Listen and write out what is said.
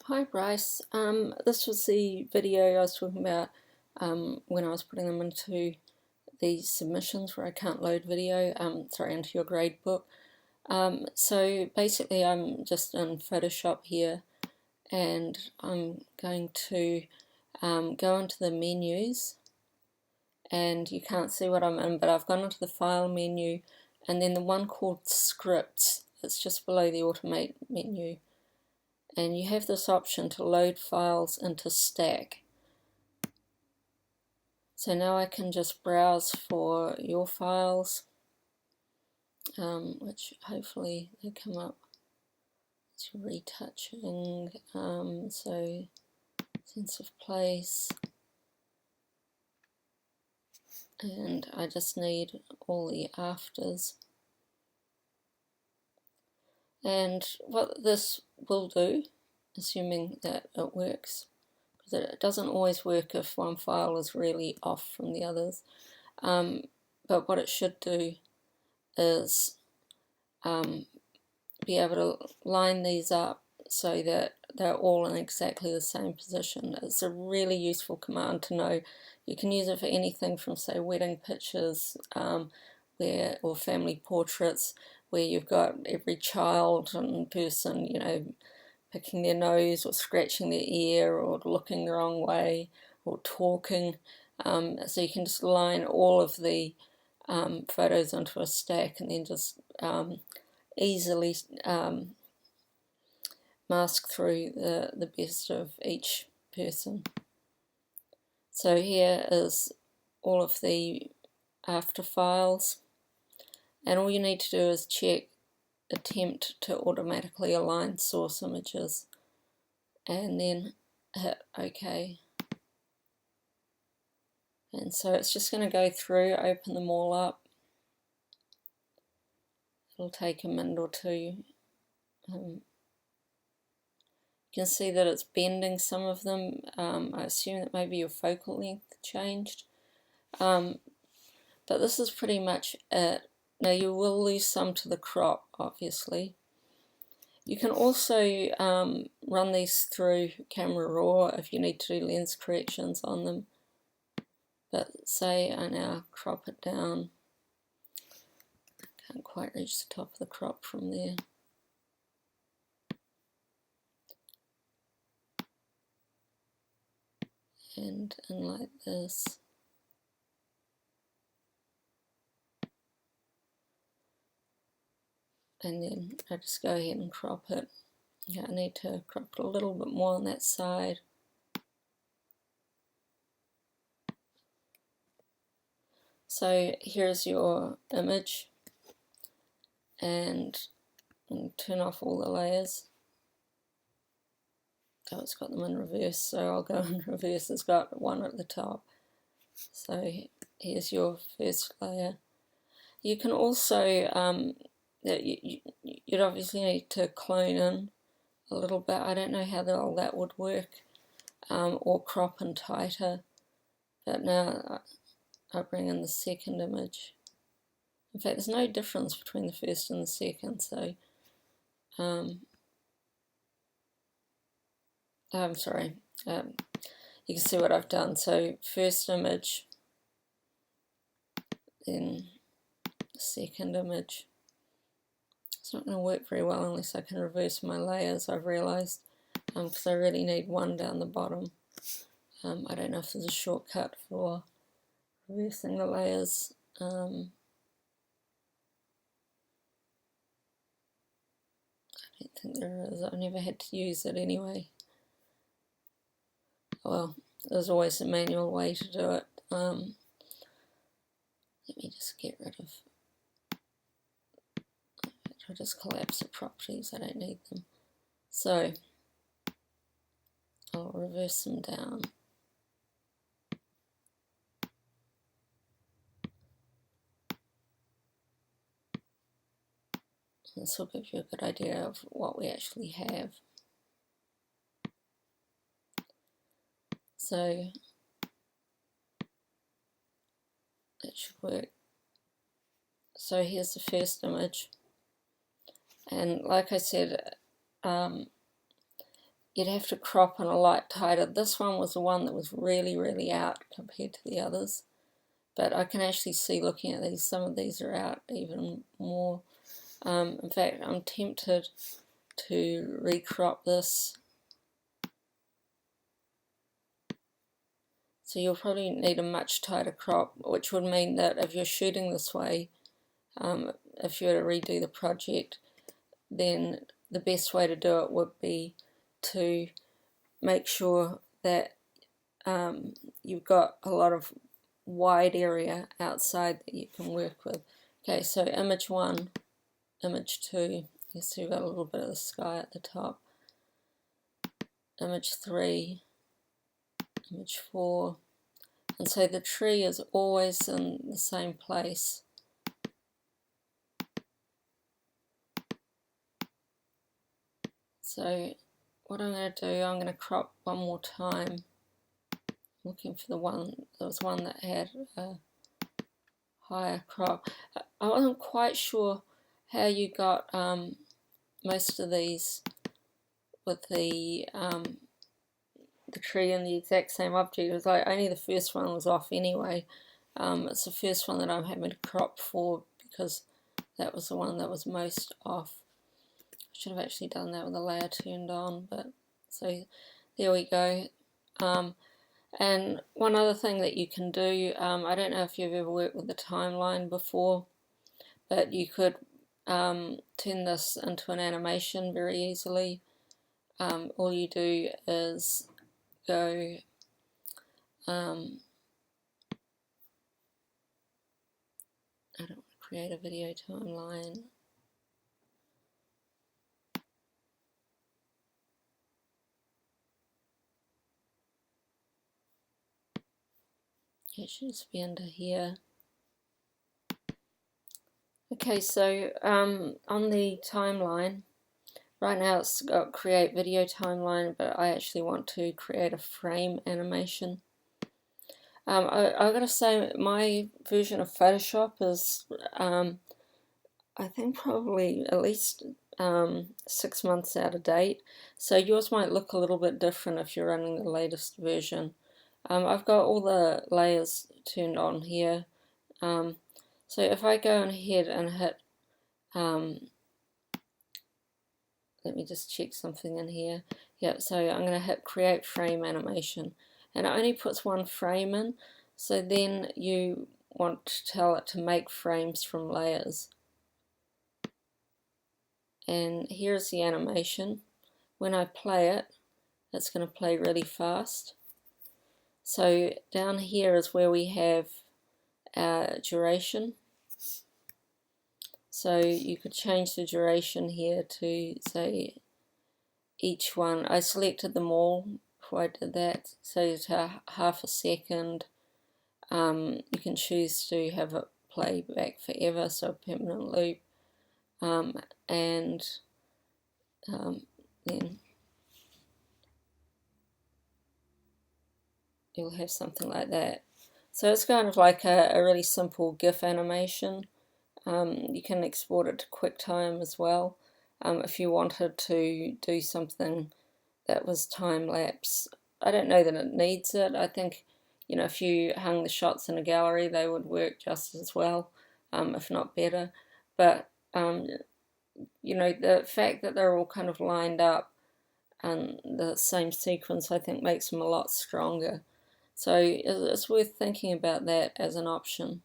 Hi Bryce, this was the video I was talking about when I was putting them into the submissions where I can't load video, into your grade book. So basically I'm just in Photoshop here and I'm going to go into the menus, and you can't see what I'm in, but I've gone into the file menu and then the one called scripts, it's just below the automate menu. And you have this option to load files into stack. So now I can just browse for your files, which hopefully they come up to retouching, so sense of place, and I just need all the afters. And what this will do, assuming that it works, because it doesn't always work if one file is really off from the others, but what it should do is be able to line these up so that they're all in exactly the same position. It's a really useful command to know. You can use it for anything from, say, wedding pictures or family portraits, where you've got every child and person, picking their nose or scratching their ear or looking the wrong way or talking. So you can just line all of the photos onto a stack and then just easily mask through the best of each person. So here is all of the after files, and all you need to do is check attempt to automatically align source images and then hit OK. And so it's just going to go through, open them all up. It'll take a minute or two. You can see that it's bending some of them. I assume that maybe your focal length changed. But this is pretty much it. Now you will lose some to the crop, obviously. You can also run these through Camera Raw if you need to do lens corrections on them. But say I now crop it down. Can't quite reach the top of the crop from there. And like this. And then I just go ahead and crop it. Yeah, I need to crop it a little bit more on that side. So here's your image, and turn off all the layers. Oh, it's got them in reverse, so I'll go in reverse. It's got one at the top. So here's your first layer. You can also, you'd obviously need to clone in a little bit. I don't know how all that would work, or crop in tighter. But now I'll bring in the second image. In fact, there's no difference between the first and the second, so I'm sorry. You can see what I've done. So first image, then second image. It's not going to work very well unless I can reverse my layers, I've realised, because I really need one down the bottom. I don't know if there's a shortcut for reversing the layers. I don't think there is. I've never had to use it anyway. Well, there's always a manual way to do it. Let me just get rid of... I'll just collapse the properties, I don't need them. So I'll reverse them down. This will give you a good idea of what we actually have. So that should work. So here's the first image, and like I said, you'd have to crop in a lot tighter. This one was the one that was really out compared to the others. But I can actually see, looking at these, some of these are out even more. In fact, I'm tempted to recrop this. So you'll probably need a much tighter crop, which would mean that if you're shooting this way, if you were to redo the project, then the best way to do it would be to make sure that you've got a lot of wide area outside that you can work with. Okay, so image 1, image 2, you see we've got a little bit of the sky at the top. Image 3, image 4, and so the tree is always in the same place. So what I'm going to do, I'm going to crop one more time. Looking for the one, there was one that had a higher crop. I wasn't quite sure how you got most of these with the tree and the exact same object. It was like only the first one was off anyway. It's the first one that I'm having to crop for because that was the one that was most off. I should have actually done that with the layer turned on, but so there we go. And one other thing that you can do, I don't know if you've ever worked with the timeline before, but you could turn this into an animation very easily. All you do is go I don't want to create a video timeline. It should just be under here. Okay, so on the timeline, right now it's got create video timeline, but I actually want to create a frame animation. I've got to say my version of Photoshop is, I think, probably at least 6 months out of date. So yours might look a little bit different if you're running the latest version. I've got all the layers turned on here. So if I go ahead and hit, let me just check something in here. Yep, so I'm going to hit create frame animation. And it only puts one frame in, so then you want to tell it to make frames from layers. And here's the animation. When I play it, it's going to play really fast. So down here is where we have our duration. So you could change the duration here to, say, each one. I selected them all before I did that, so to half a second. You can choose to have it play back forever, so a permanent loop, and then you'll have something like that. So it's kind of like a really simple GIF animation. You can export it to QuickTime as well if you wanted to do something that was time-lapse. I don't know that it needs it. I think, you know, if you hung the shots in a gallery, they would work just as well, if not better. But, you know, the fact that they're all kind of lined up and the same sequence, I think, makes them a lot stronger. So it's worth thinking about that as an option.